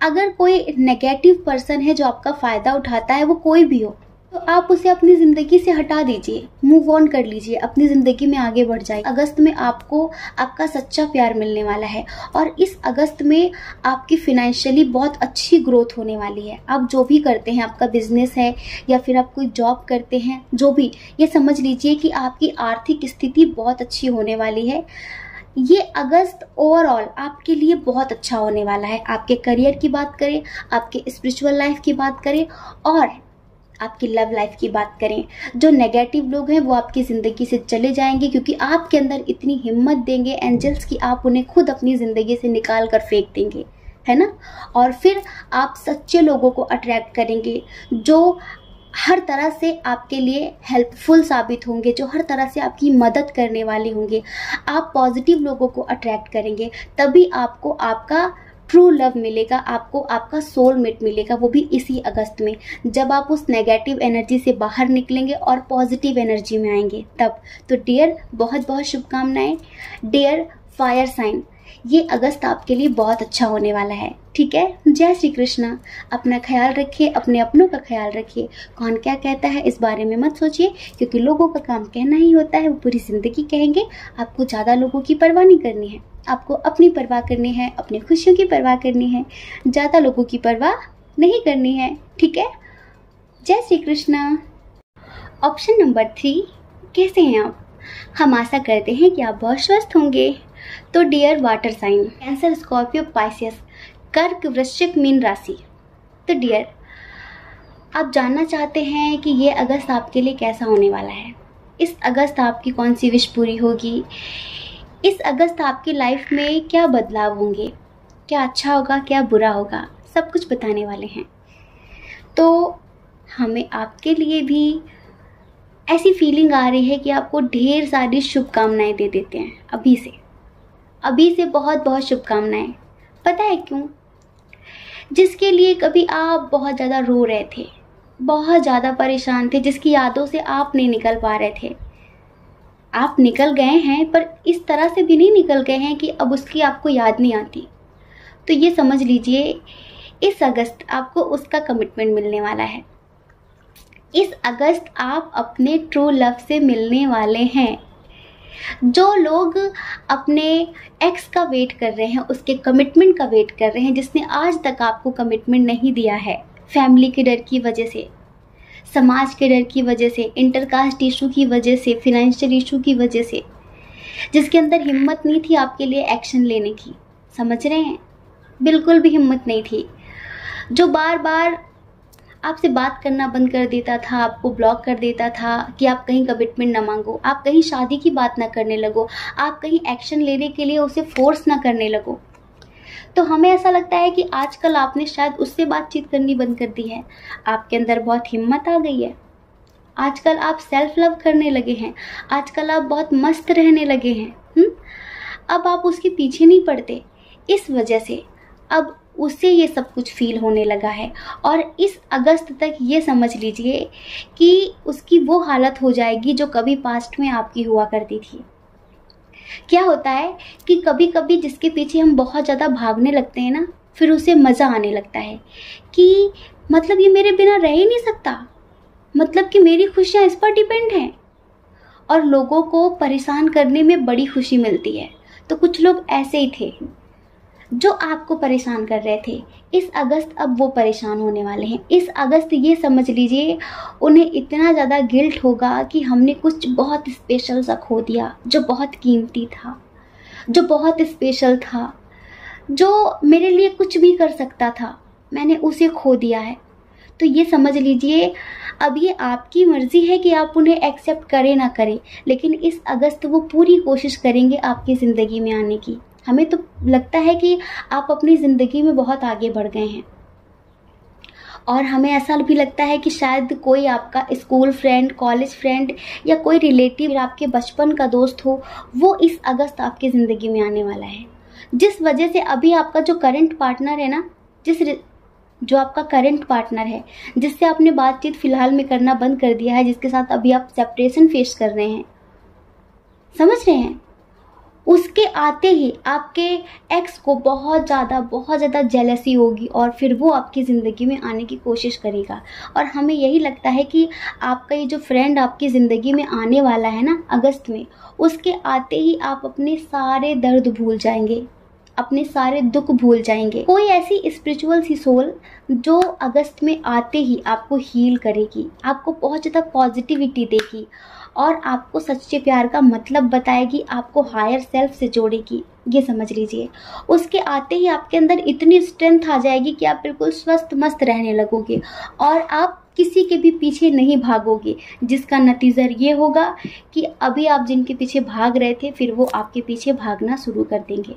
Speaker 1: अगर कोई नेगेटिव पर्सन है जो आपका फ़ायदा उठाता है, वो कोई भी हो, तो आप उसे अपनी ज़िंदगी से हटा दीजिए, मूव ऑन कर लीजिए, अपनी ज़िंदगी में आगे बढ़ जाइए। अगस्त में आपको आपका सच्चा प्यार मिलने वाला है, और इस अगस्त में आपकी फिनेंशियली बहुत अच्छी ग्रोथ होने वाली है। आप जो भी करते हैं, आपका बिजनेस है या फिर आप कोई जॉब करते हैं, जो भी, ये समझ लीजिए कि आपकी आर्थिक स्थिति बहुत अच्छी होने वाली है। ये अगस्त ओवरऑल आपके लिए बहुत अच्छा होने वाला है। आपके करियर की बात करें, आपके स्पिरिचुअल लाइफ की बात करें, और आपकी लव लाइफ की बात करें। जो नेगेटिव लोग हैं वो आपकी ज़िंदगी से चले जाएंगे, क्योंकि आपके अंदर इतनी हिम्मत देंगे एंजल्स की, आप उन्हें खुद अपनी ज़िंदगी से निकाल कर फेंक देंगे, है ना। और फिर आप सच्चे लोगों को अट्रैक्ट करेंगे, जो हर तरह से आपके लिए हेल्पफुल साबित होंगे, जो हर तरह से आपकी मदद करने वाले होंगे। आप पॉजिटिव लोगों को अट्रैक्ट करेंगे, तभी आपको आपका ट्रू लव मिलेगा, आपको आपका सोलमेट मिलेगा, वो भी इसी अगस्त में, जब आप उस नेगेटिव एनर्जी से बाहर निकलेंगे और पॉजिटिव एनर्जी में आएंगे तब। तो डियर, बहुत बहुत शुभकामनाएं। डियर फायर साइन, ये अगस्त आपके लिए बहुत अच्छा होने वाला है, ठीक है। जय श्री कृष्णा। अपना ख्याल रखिए, अपने अपनों का ख्याल रखिए। कौन क्या कहता है इस बारे में मत सोचिए, क्योंकि लोगों का काम कहना ही होता है, वो पूरी जिंदगी कहेंगे। आपको ज़्यादा लोगों की परवाह नहीं करनी है, आपको अपनी परवाह करनी है, अपनी खुशियों की परवाह करनी है, ज़्यादा लोगों की परवाह नहीं करनी है, ठीक है। जय श्री कृष्णा। ऑप्शन नंबर 3, कैसे हैं आप? हम आशा करते हैं कि आप बहुत स्वस्थ होंगे। तो dear water sign, Cancer, Scorpio, Pisces, कर्क, वृश्चिक, मीन राशि। तो डियर, आप जानना चाहते हैं कि ये अगस्त आपके लिए कैसा होने वाला है, इस अगस्त आपकी कौन सी विश पूरी होगी, इस अगस्त आपकी लाइफ में क्या बदलाव होंगे, क्या अच्छा होगा क्या बुरा होगा, सब कुछ बताने वाले हैं। तो हमें आपके लिए भी ऐसी फीलिंग आ रही है कि आपको ढेर सारी शुभकामनाएं दे देते हैं अभी से बहुत बहुत शुभकामनाएं। पता है क्यों? जिसके लिए कभी आप बहुत ज़्यादा रो रहे थे, बहुत ज़्यादा परेशान थे, जिसकी यादों से आप नहीं निकल पा रहे थे, आप निकल गए हैं, पर इस तरह से भी नहीं निकल गए हैं कि अब उसकी आपको याद नहीं आती। तो ये समझ लीजिए इस अगस्त आपको उसका कमिटमेंट मिलने वाला है। इस अगस्त आप अपने ट्रू लव से मिलने वाले हैं। जो लोग अपने एक्स का वेट कर रहे हैं, उसके कमिटमेंट का वेट कर रहे हैं, जिसने आज तक आपको कमिटमेंट नहीं दिया है, फैमिली के डर की वजह से, समाज के डर की वजह से, इंटरकास्ट इशू की वजह से, फिनेंशियल इशू की वजह से, जिसके अंदर हिम्मत नहीं थी आपके लिए एक्शन लेने की, समझ रहे हैं, बिल्कुल भी हिम्मत नहीं थी, जो बार बार आपसे बात करना बंद कर देता था, आपको ब्लॉक कर देता था कि आप कहीं कमिटमेंट ना मांगो, आप कहीं शादी की बात ना करने लगो, आप कहीं एक्शन लेने के लिए उसे फोर्स ना करने लगो। तो हमें ऐसा लगता है कि आजकल आपने शायद उससे बातचीत करनी बंद कर दी है, आपके अंदर बहुत हिम्मत आ गई है, आजकल आप सेल्फ लव करने लगे हैं, आजकल आप बहुत मस्त रहने लगे हैं। अब आप उसके पीछे नहीं पड़ते, इस वजह से अब उससे ये सब कुछ फील होने लगा है। और इस अगस्त तक ये समझ लीजिए कि उसकी वो हालत हो जाएगी जो कभी पास्ट में आपकी हुआ करती थी। क्या होता है कि कभी कभी जिसके पीछे हम बहुत ज़्यादा भागने लगते हैं ना, फिर उसे मज़ा आने लगता है कि मतलब ये मेरे बिना रह ही नहीं सकता, मतलब कि मेरी खुशियाँ इस पर डिपेंड हैं, और लोगों को परेशान करने में बड़ी खुशी मिलती है। तो कुछ लोग ऐसे ही थे जो आपको परेशान कर रहे थे। इस अगस्त अब वो परेशान होने वाले हैं। इस अगस्त ये समझ लीजिए उन्हें इतना ज़्यादा गिल्ट होगा कि हमने कुछ बहुत स्पेशल सा खो दिया, जो बहुत कीमती था, जो बहुत स्पेशल था, जो मेरे लिए कुछ भी कर सकता था, मैंने उसे खो दिया है। तो ये समझ लीजिए अब ये आपकी मर्ज़ी है कि आप उन्हें एक्सेप्ट करें ना करें, लेकिन इस अगस्त वो पूरी कोशिश करेंगे आपकी ज़िंदगी में आने की। हमें तो लगता है कि आप अपनी ज़िंदगी में बहुत आगे बढ़ गए हैं, और हमें ऐसा भी लगता है कि शायद कोई आपका स्कूल फ्रेंड, कॉलेज फ्रेंड या कोई रिलेटिव आपके बचपन का दोस्त हो, वो इस अगस्त आपकी ज़िंदगी में आने वाला है। जिस वजह से अभी आपका जो करंट पार्टनर है ना, जो आपका करंट पार्टनर है, जिससे आपने बातचीत फ़िलहाल में करना बंद कर दिया है, जिसके साथ अभी आप सेपरेशन फेस कर रहे हैं, समझ रहे हैं, उसके आते ही आपके एक्स को बहुत ज़्यादा जेलसी होगी, और फिर वो आपकी ज़िंदगी में आने की कोशिश करेगा। और हमें यही लगता है कि आपका ये जो फ्रेंड आपकी ज़िंदगी में आने वाला है ना अगस्त में, उसके आते ही आप अपने सारे दर्द भूल जाएंगे, अपने सारे दुख भूल जाएंगे। कोई ऐसी स्पिरिचुअल सी सोल जो अगस्त में आते ही आपको हील करेगी, आपको बहुत ज़्यादा पॉजिटिविटी देगी, और आपको सच्चे प्यार का मतलब बताएगी, आपको हायर सेल्फ से जोड़ेगी। ये समझ लीजिए उसके आते ही आपके अंदर इतनी स्ट्रेंथ आ जाएगी कि आप बिल्कुल स्वस्थ मस्त रहने लगोगे, और आप किसी के भी पीछे नहीं भागोगे, जिसका नतीजा ये होगा कि अभी आप जिनके पीछे भाग रहे थे, फिर वो आपके पीछे भागना शुरू कर देंगे।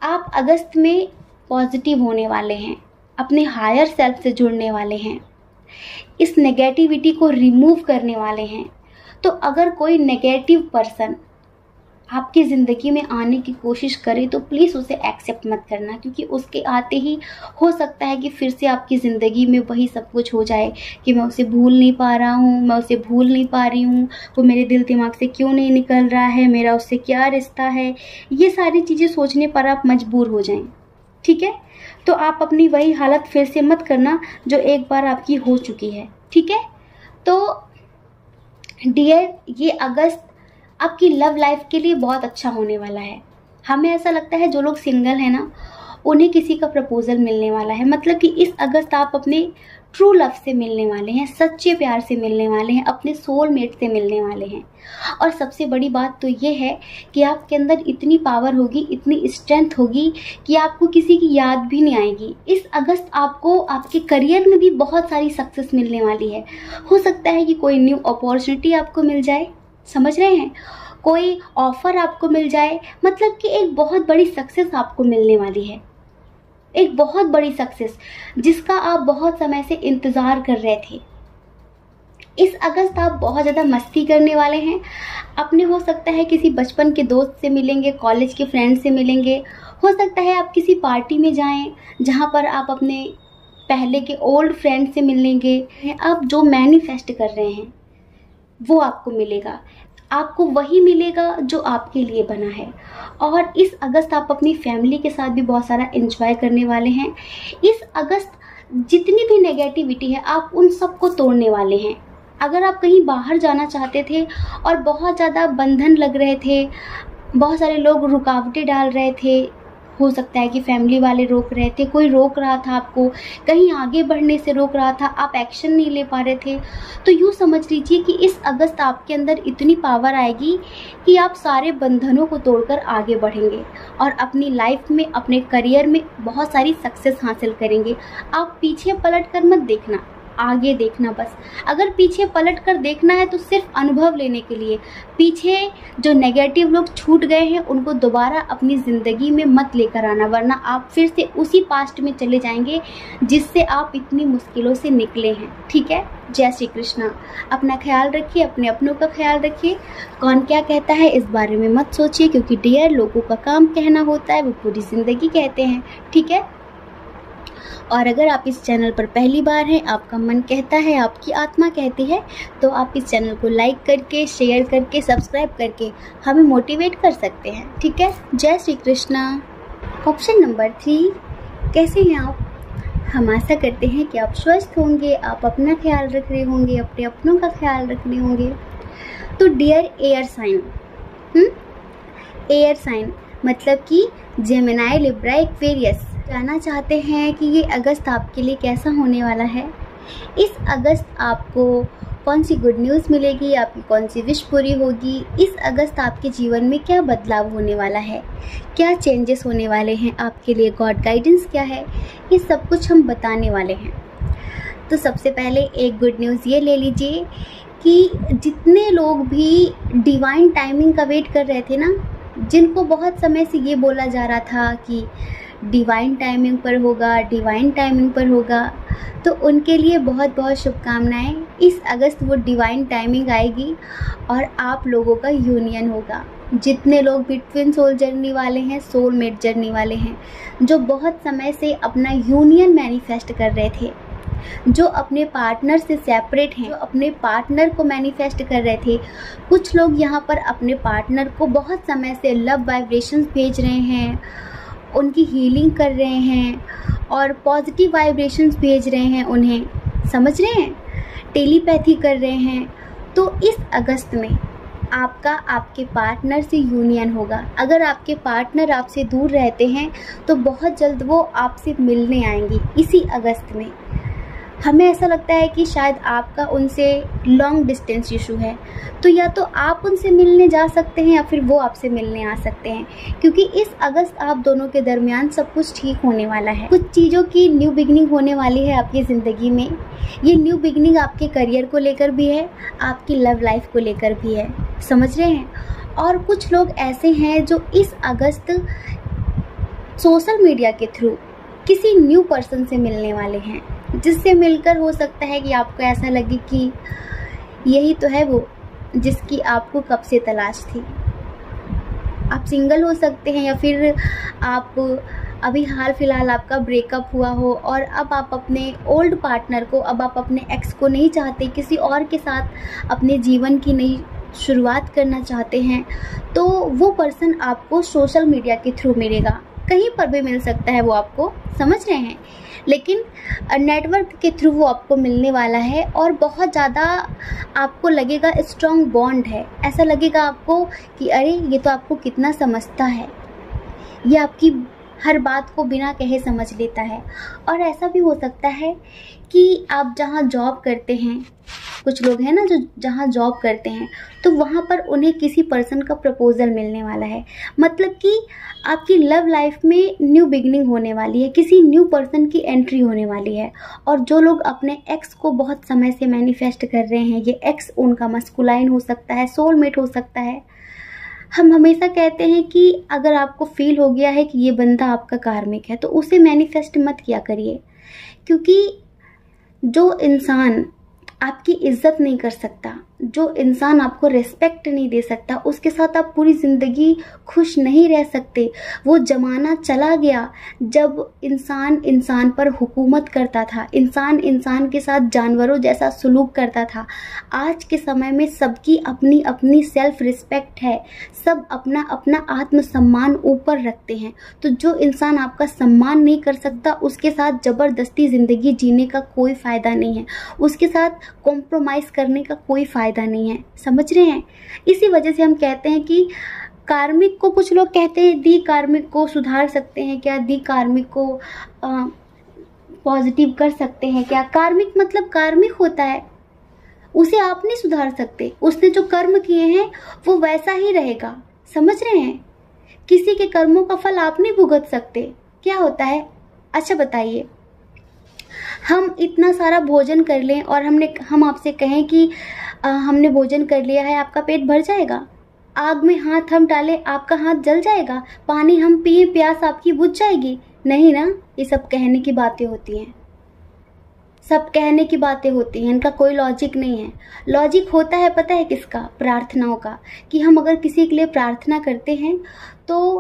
Speaker 1: आप अगस्त में पॉजिटिव होने वाले हैं, अपने हायर सेल्फ से जुड़ने वाले हैं, इस नेगेटिविटी को रिमूव करने वाले हैं। तो अगर कोई नेगेटिव पर्सन आपकी ज़िंदगी में आने की कोशिश करे तो प्लीज़ उसे एक्सेप्ट मत करना, क्योंकि उसके आते ही हो सकता है कि फिर से आपकी ज़िंदगी में वही सब कुछ हो जाए कि मैं उसे भूल नहीं पा रहा हूँ, मैं उसे भूल नहीं पा रही हूँ, वो मेरे दिल दिमाग से क्यों नहीं निकल रहा है, मेरा उससे क्या रिश्ता है, ये सारी चीज़ें सोचने पर आप मजबूर हो जाएं। ठीक है, तो आप अपनी वही हालत फिर से मत करना जो एक बार आपकी हो चुकी है। ठीक है, तो डियर, ये अगस्त आपकी लव लाइफ के लिए बहुत अच्छा होने वाला है। हमें ऐसा लगता है जो लोग सिंगल हैं ना, उन्हें किसी का प्रपोजल मिलने वाला है। मतलब कि इस अगस्त आप अपने ट्रू लव से मिलने वाले हैं, सच्चे प्यार से मिलने वाले हैं, अपने सोलमेट से मिलने वाले हैं। और सबसे बड़ी बात तो ये है कि आपके अंदर इतनी पावर होगी, इतनी स्ट्रेंथ होगी कि आपको किसी की याद भी नहीं आएगी। इस अगस्त आपको आपके करियर में भी बहुत सारी सक्सेस मिलने वाली है। हो सकता है कि कोई न्यू अपॉर्चुनिटी आपको मिल जाए, समझ रहे हैं, कोई ऑफर आपको मिल जाए। मतलब कि एक बहुत बड़ी सक्सेस आपको मिलने वाली है, एक बहुत बड़ी सक्सेस जिसका आप बहुत समय से इंतज़ार कर रहे थे। इस अगस्त आप बहुत ज़्यादा मस्ती करने वाले हैं। अपने हो सकता है किसी बचपन के दोस्त से मिलेंगे, कॉलेज के फ्रेंड से मिलेंगे। हो सकता है आप किसी पार्टी में जाएं जहां पर आप अपने पहले के ओल्ड फ्रेंड से मिलेंगे। आप जो मैनिफेस्ट कर रहे हैं वो आपको मिलेगा, आपको वही मिलेगा जो आपके लिए बना है। और इस अगस्त आप अपनी फैमिली के साथ भी बहुत सारा एंजॉय करने वाले हैं। इस अगस्त जितनी भी नेगेटिविटी है आप उन सबको तोड़ने वाले हैं। अगर आप कहीं बाहर जाना चाहते थे और बहुत ज़्यादा बंधन लग रहे थे, बहुत सारे लोग रुकावटें डाल रहे थे, हो सकता है कि फैमिली वाले रोक रहे थे, कोई रोक रहा था आपको, कहीं आगे बढ़ने से रोक रहा था, आप एक्शन नहीं ले पा रहे थे, तो यूँ समझ लीजिए कि इस अगस्त आपके अंदर इतनी पावर आएगी कि आप सारे बंधनों को तोड़कर आगे बढ़ेंगे और अपनी लाइफ में, अपने करियर में बहुत सारी सक्सेस हासिल करेंगे। आप पीछे पलट कर मत देखना, आगे देखना बस। अगर पीछे पलट कर देखना है तो सिर्फ अनुभव लेने के लिए। पीछे जो नेगेटिव लोग छूट गए हैं उनको दोबारा अपनी ज़िंदगी में मत लेकर आना, वरना आप फिर से उसी पास्ट में चले जाएंगे जिससे आप इतनी मुश्किलों से निकले हैं। ठीक है, जय श्री कृष्णा। अपना ख्याल रखिए, अपने अपनों का ख्याल रखिए। कौन क्या कहता है इस बारे में मत सोचिए, क्योंकि डियर, लोगों का काम कहना होता है, वो पूरी ज़िंदगी कहते हैं। ठीक है। और अगर आप इस चैनल पर पहली बार हैं, आपका मन कहता है, आपकी आत्मा कहती है, तो आप इस चैनल को लाइक करके, शेयर करके, सब्सक्राइब करके हमें मोटिवेट कर सकते हैं। ठीक है, जय श्री कृष्णा। ऑप्शन नंबर 3, कैसे हैं आप? हम आशा करते हैं कि आप स्वस्थ होंगे, आप अपना ख्याल रख रहे होंगे, अपने अपनों का ख्याल रख रहे होंगे। तो dear air sign, air sign मतलब कि जेमिनी, लिब्रा, एक्वेरियस, जानना चाहते हैं कि ये अगस्त आपके लिए कैसा होने वाला है। इस अगस्त आपको कौन सी गुड न्यूज़ मिलेगी, आपकी कौन सी विश पूरी होगी, इस अगस्त आपके जीवन में क्या बदलाव होने वाला है, क्या चेंजेस होने वाले हैं, आपके लिए गॉड गाइडेंस क्या है, ये सब कुछ हम बताने वाले हैं। तो सबसे पहले एक गुड न्यूज़ ये ले लीजिए कि जितने लोग भी डिवाइन टाइमिंग का वेट कर रहे थे ना, जिनको बहुत समय से ये बोला जा रहा था कि डिवाइन टाइमिंग पर होगा, डिवाइन टाइमिंग पर होगा, तो उनके लिए बहुत बहुत शुभकामनाएं। इस अगस्त वो डिवाइन टाइमिंग आएगी और आप लोगों का यूनियन होगा। जितने लोग भी ट्विन सोल जर्नी वाले हैं, सोलमेट जर्नी वाले हैं, जो बहुत समय से अपना यूनियन मैनिफेस्ट कर रहे थे, जो अपने पार्टनर से सेपरेट हैं, जो अपने पार्टनर को मैनिफेस्ट कर रहे थे, कुछ लोग यहाँ पर अपने पार्टनर को बहुत समय से लव वाइब्रेशंस भेज रहे हैं, उनकी हीलिंग कर रहे हैं और पॉजिटिव वाइब्रेशंस भेज रहे हैं उन्हें, समझ रहे हैं, टेलीपैथी कर रहे हैं। तो इस अगस्त में आपका आपके पार्टनर से यूनियन होगा। अगर आपके पार्टनर आपसे दूर रहते हैं तो बहुत जल्द वो आपसे मिलने आएंगी इसी अगस्त में। हमें ऐसा लगता है कि शायद आपका उनसे लॉन्ग डिस्टेंस इशू है, तो या तो आप उनसे मिलने जा सकते हैं या फिर वो आपसे मिलने आ सकते हैं, क्योंकि इस अगस्त आप दोनों के दरमियान सब कुछ ठीक होने वाला है। कुछ चीज़ों की न्यू बिगनिंग होने वाली है आपकी ज़िंदगी में। ये न्यू बिगनिंग आपके करियर को लेकर भी है, आपकी लव लाइफ को लेकर भी है, समझ रहे हैं। और कुछ लोग ऐसे हैं जो इस अगस्त सोशल मीडिया के थ्रू किसी न्यू पर्सन से मिलने वाले हैं, जिससे मिलकर हो सकता है कि आपको ऐसा लगे कि यही तो है वो जिसकी आपको कब से तलाश थी। आप सिंगल हो सकते हैं या फिर आप अभी हाल फिलहाल आपका ब्रेकअप हुआ हो और अब आप अपने ओल्ड पार्टनर को, अब आप अपने एक्स को नहीं चाहते, किसी और के साथ अपने जीवन की नई शुरुआत करना चाहते हैं, तो वो पर्सन आपको सोशल मीडिया के थ्रू मिलेगा। कहीं पर भी मिल सकता है वो आपको, समझ रहे हैं, लेकिन नेटवर्क के थ्रू वो आपको मिलने वाला है और बहुत ज़्यादा आपको लगेगा स्ट्रॉन्ग बॉन्ड है। ऐसा लगेगा आपको कि अरे ये तो आपको कितना समझता है, ये आपकी हर बात को बिना कहे समझ लेता है। और ऐसा भी हो सकता है कि आप जहाँ जॉब करते हैं, कुछ लोग हैं ना जो जहाँ जॉब करते हैं, तो वहाँ पर उन्हें किसी पर्सन का प्रपोजल मिलने वाला है। मतलब कि आपकी लव लाइफ में न्यू बिगनिंग होने वाली है, किसी न्यू पर्सन की एंट्री होने वाली है। और जो लोग अपने एक्स को बहुत समय से मैनिफेस्ट कर रहे हैं, ये एक्स उनका मस्कुलाइन हो सकता है, सोलमेट हो सकता है। हम हमेशा कहते हैं कि अगर आपको फील हो गया है कि ये बंदा आपका कार्मिक है, तो उसे मैनिफेस्ट मत किया करिए, क्योंकि जो इंसान आपकी इज्जत नहीं कर सकता, जो इंसान आपको रिस्पेक्ट नहीं दे सकता, उसके साथ आप पूरी ज़िंदगी खुश नहीं रह सकते। वो ज़माना चला गया जब इंसान इंसान पर हुकूमत करता था, इंसान इंसान के साथ जानवरों जैसा सलूक करता था। आज के समय में सबकी अपनी अपनी सेल्फ रिस्पेक्ट है, सब अपना अपना आत्मसम्मान ऊपर रखते हैं। तो जो इंसान आपका सम्मान नहीं कर सकता, उसके साथ ज़बरदस्ती ज़िंदगी जीने का कोई फ़ायदा नहीं है, उसके साथ कॉम्प्रोमाइज़ करने का कोई फ़ायदा नहीं है। समझ रहे हैं? इसी वजह से हम कहते हैं कि कार्मिक को, कुछ लोग कहते हैं दी कार्मिक को सुधार सकते हैं क्या, दी कार्मिक को पॉजिटिव कर सकते हैं क्या। कार्मिक मतलब कार्मिक होता है, उसे आप नहीं सुधार सकते, उसने जो कर्म किए हैं वो वैसा ही रहेगा। समझ रहे हैं? किसी के कर्मों का फल आप नहीं भुगत सकते। क्या होता है? अच्छा बताइए, हम इतना सारा भोजन कर लें और हम आपसे कहें कि हमने भोजन कर लिया है, आपका पेट भर जाएगा? आग में हाथ हम डालें, आपका हाथ जल जाएगा? पानी हम पिए, प्यास आपकी बुझ जाएगी? नहीं ना। ये सब कहने की बातें होती हैं, सब कहने की बातें होती हैं, इनका कोई लॉजिक नहीं है। लॉजिक होता है पता है किसका? प्रार्थनाओं का। कि हम अगर किसी के लिए प्रार्थना करते हैं तो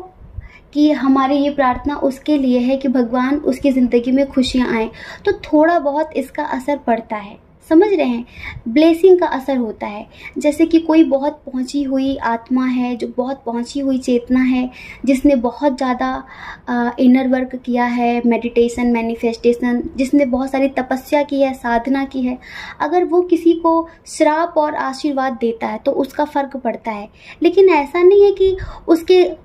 Speaker 1: कि हमारी ये प्रार्थना उसके लिए है कि भगवान उसकी ज़िंदगी में खुशियाँ आएँ, तो थोड़ा बहुत इसका असर पड़ता है। समझ रहे हैं? ब्लेसिंग का असर होता है। जैसे कि कोई बहुत पहुंची हुई आत्मा है, जो बहुत पहुंची हुई चेतना है, जिसने बहुत ज़्यादा इनर वर्क किया है, मेडिटेशन, मैनिफेस्टेशन, जिसने बहुत सारी तपस्या की है, साधना की है, अगर वो किसी को श्राप और आशीर्वाद देता है तो उसका फ़र्क पड़ता है। लेकिन ऐसा नहीं है कि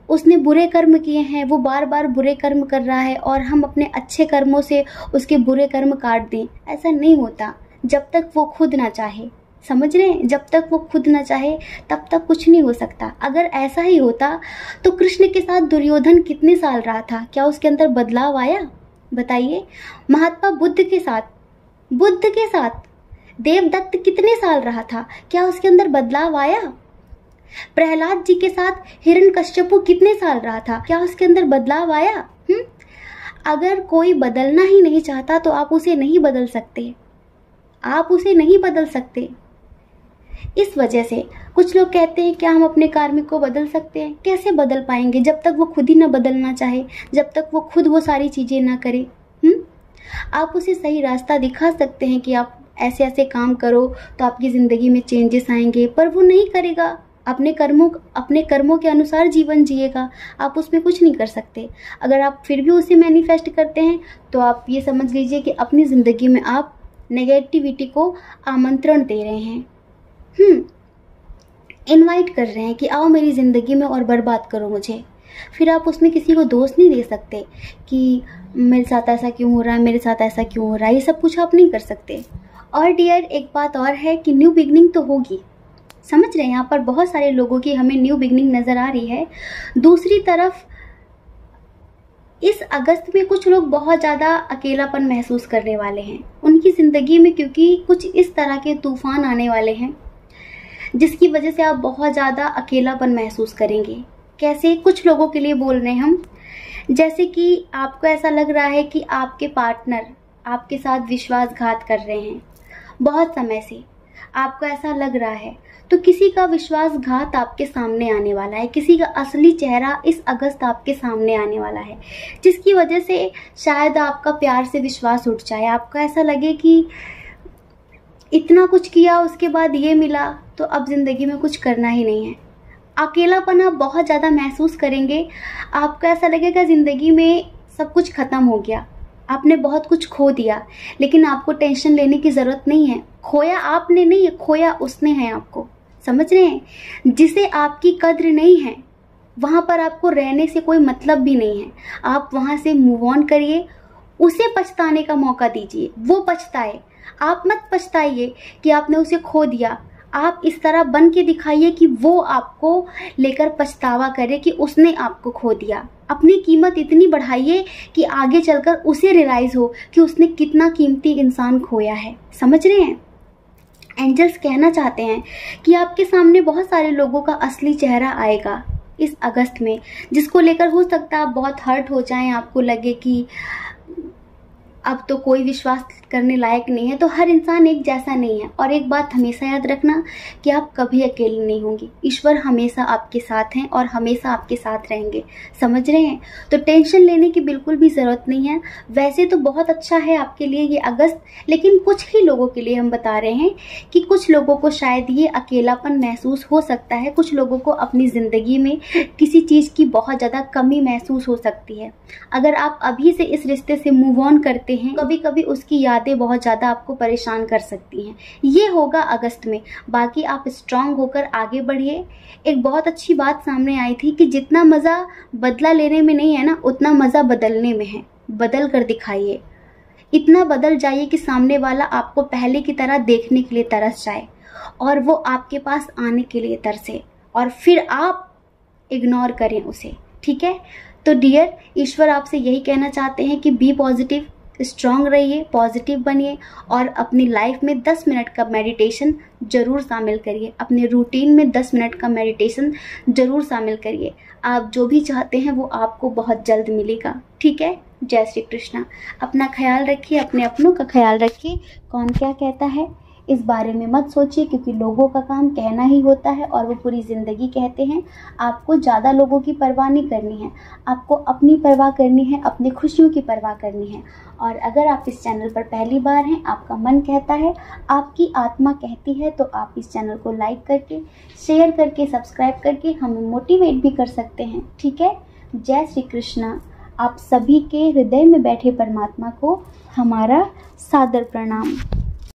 Speaker 1: उसने बुरे कर्म किए हैं, वो बार बार बुरे कर्म कर रहा है और हम अपने अच्छे कर्मों से उसके बुरे कर्म काट दें। ऐसा नहीं होता जब तक वो खुद ना चाहे। समझ रहे हैं? जब तक वो खुद ना चाहे तब तक कुछ नहीं हो सकता। अगर ऐसा ही होता तो कृष्ण के साथ दुर्योधन कितने साल रहा था? क्या उसके अंदर बदलाव आया? बताइए। महात्मा बुद्ध के साथ देवदत्त कितने साल रहा था? क्या उसके अंदर बदलाव आया? प्रहलाद जी के साथ हिरण्यकश्यपु कितने साल रहा था? क्या उसके अंदर बदलाव आया? अगर कोई बदलना ही नहीं चाहता तो आप उसे नहीं बदल सकते, आप उसे नहीं बदल सकते। इस वजह से कुछ लोग कहते हैं क्या हम अपने कार्मिक को बदल सकते हैं? कैसे बदल पाएंगे जब तक वो खुद ही ना बदलना चाहे, जब तक वो खुद वो सारी चीज़ें ना करे। आप उसे सही रास्ता दिखा सकते हैं कि आप ऐसे ऐसे काम करो तो आपकी ज़िंदगी में चेंजेस आएंगे, पर वो नहीं करेगा। अपने कर्मों के अनुसार जीवन जिएगा, आप उसमें कुछ नहीं कर सकते। अगर आप फिर भी उसे मैनिफेस्ट करते हैं तो आप ये समझ लीजिए कि अपनी ज़िंदगी में आप नेगेटिविटी को आमंत्रण दे रहे हैं, इनवाइट कर रहे हैं कि आओ मेरी ज़िंदगी में और बर्बाद करो मुझे। फिर आप उसमें किसी को दोष नहीं दे सकते कि मेरे साथ ऐसा क्यों हो रहा है, मेरे साथ ऐसा क्यों हो रहा है। ये सब कुछ आप नहीं कर सकते। और डियर, एक बात और है कि न्यू बिगनिंग तो होगी। समझ रहे हैं? यहाँ पर बहुत सारे लोगों की हमें न्यू बिगनिंग नज़र आ रही है। दूसरी तरफ इस अगस्त में कुछ लोग बहुत ज़्यादा अकेलापन महसूस करने वाले हैं उनकी ज़िंदगी में, क्योंकि कुछ इस तरह के तूफान आने वाले हैं जिसकी वजह से आप बहुत ज़्यादा अकेलापन महसूस करेंगे। कैसे? कुछ लोगों के लिए बोल रहे हैं हम। जैसे कि आपको ऐसा लग रहा है कि आपके पार्टनर आपके साथ विश्वासघात कर रहे हैं, बहुत समय से आपको ऐसा लग रहा है, तो किसी का विश्वासघात आपके सामने आने वाला है, किसी का असली चेहरा इस अगस्त आपके सामने आने वाला है, जिसकी वजह से शायद आपका प्यार से विश्वास उठ जाए। आपको ऐसा लगे कि इतना कुछ किया उसके बाद ये मिला, तो अब ज़िंदगी में कुछ करना ही नहीं है। अकेलापन आप बहुत ज़्यादा महसूस करेंगे। आपको ऐसा लगेगा ज़िंदगी में सब कुछ ख़त्म हो गया, आपने बहुत कुछ खो दिया, लेकिन आपको टेंशन लेने की ज़रूरत नहीं है। खोया आपने नहीं है, खोया उसने है आपको। समझ रहे हैं? जिसे आपकी कद्र नहीं है वहाँ पर आपको रहने से कोई मतलब भी नहीं है। आप वहाँ से मूव ऑन करिए, उसे पछताने का मौका दीजिए, वो पछताए, आप मत पछताइए कि आपने उसे खो दिया। आप इस तरह बन के दिखाइए कि वो आपको लेकर पछतावा करे कि उसने आपको खो दिया। अपनी कीमत इतनी बढ़ाइए कि आगे चलकर उसे रियलाइज हो कि उसने कितना कीमती इंसान खोया है। समझ रहे हैं? एंजल्स कहना चाहते हैं कि आपके सामने बहुत सारे लोगों का असली चेहरा आएगा इस अगस्त में, जिसको लेकर हो सकता है आप बहुत हर्ट हो जाएं, आपको लगे कि अब तो कोई विश्वास करने लायक नहीं है। तो हर इंसान एक जैसा नहीं है। और एक बात हमेशा याद रखना कि आप कभी अकेले नहीं होंगे। ईश्वर हमेशा आपके साथ हैं और हमेशा आपके साथ रहेंगे। समझ रहे हैं? तो टेंशन लेने की बिल्कुल भी ज़रूरत नहीं है। वैसे तो बहुत अच्छा है आपके लिए ये अगस्त, लेकिन कुछ ही लोगों के लिए हम बता रहे हैं कि कुछ लोगों को शायद ये अकेलापन महसूस हो सकता है। कुछ लोगों को अपनी ज़िंदगी में किसी चीज़ की बहुत ज़्यादा कमी महसूस हो सकती है। अगर आप अभी से इस रिश्ते से मूव ऑन करते हैं, कभी कभी उसकी यादें बहुत ज़्यादा आपको परेशान कर सकती हैं। ये होगा अगस्त में। बाकी आप स्ट्रांग होकर आगे बढ़िए। एक बहुत अच्छी बात सामने आई थी कि जितना मज़ा बदला लेने में नहीं है ना, उतना मज़ा बदलने में है। बदल कर दिखाइए, इतना बदल जाइए कि सामने वाला आपको पहले की तरह देखने के लिए तरस जाए और वो आपके पास आने के लिए तरसे, और फिर आप इग्नोर करें उसे। ठीक है? तो डियर, ईश्वर आपसे यही कहना चाहते हैं कि बी पॉजिटिव, स्ट्रांग रहिए, पॉजिटिव बनिए और अपनी लाइफ में 10 मिनट का मेडिटेशन जरूर शामिल करिए। अपने रूटीन में 10 मिनट का मेडिटेशन जरूर शामिल करिए। आप जो भी चाहते हैं वो आपको बहुत जल्द मिलेगा। ठीक है? जय श्री कृष्णा। अपना ख्याल रखिए, अपने अपनों का ख्याल रखिए। कौन क्या कहता है इस बारे में मत सोचिए, क्योंकि लोगों का काम कहना ही होता है और वो पूरी ज़िंदगी कहते हैं। आपको ज़्यादा लोगों की परवाह नहीं करनी है, आपको अपनी परवाह करनी है, अपनी खुशियों की परवाह करनी है। और अगर आप इस चैनल पर पहली बार हैं, आपका मन कहता है, आपकी आत्मा कहती है, तो आप इस चैनल को लाइक करके, शेयर करके, सब्सक्राइब करके हमें मोटिवेट भी कर सकते हैं। ठीक है? जय श्री कृष्णा। आप सभी के हृदय में बैठे परमात्मा को हमारा सादर प्रणाम।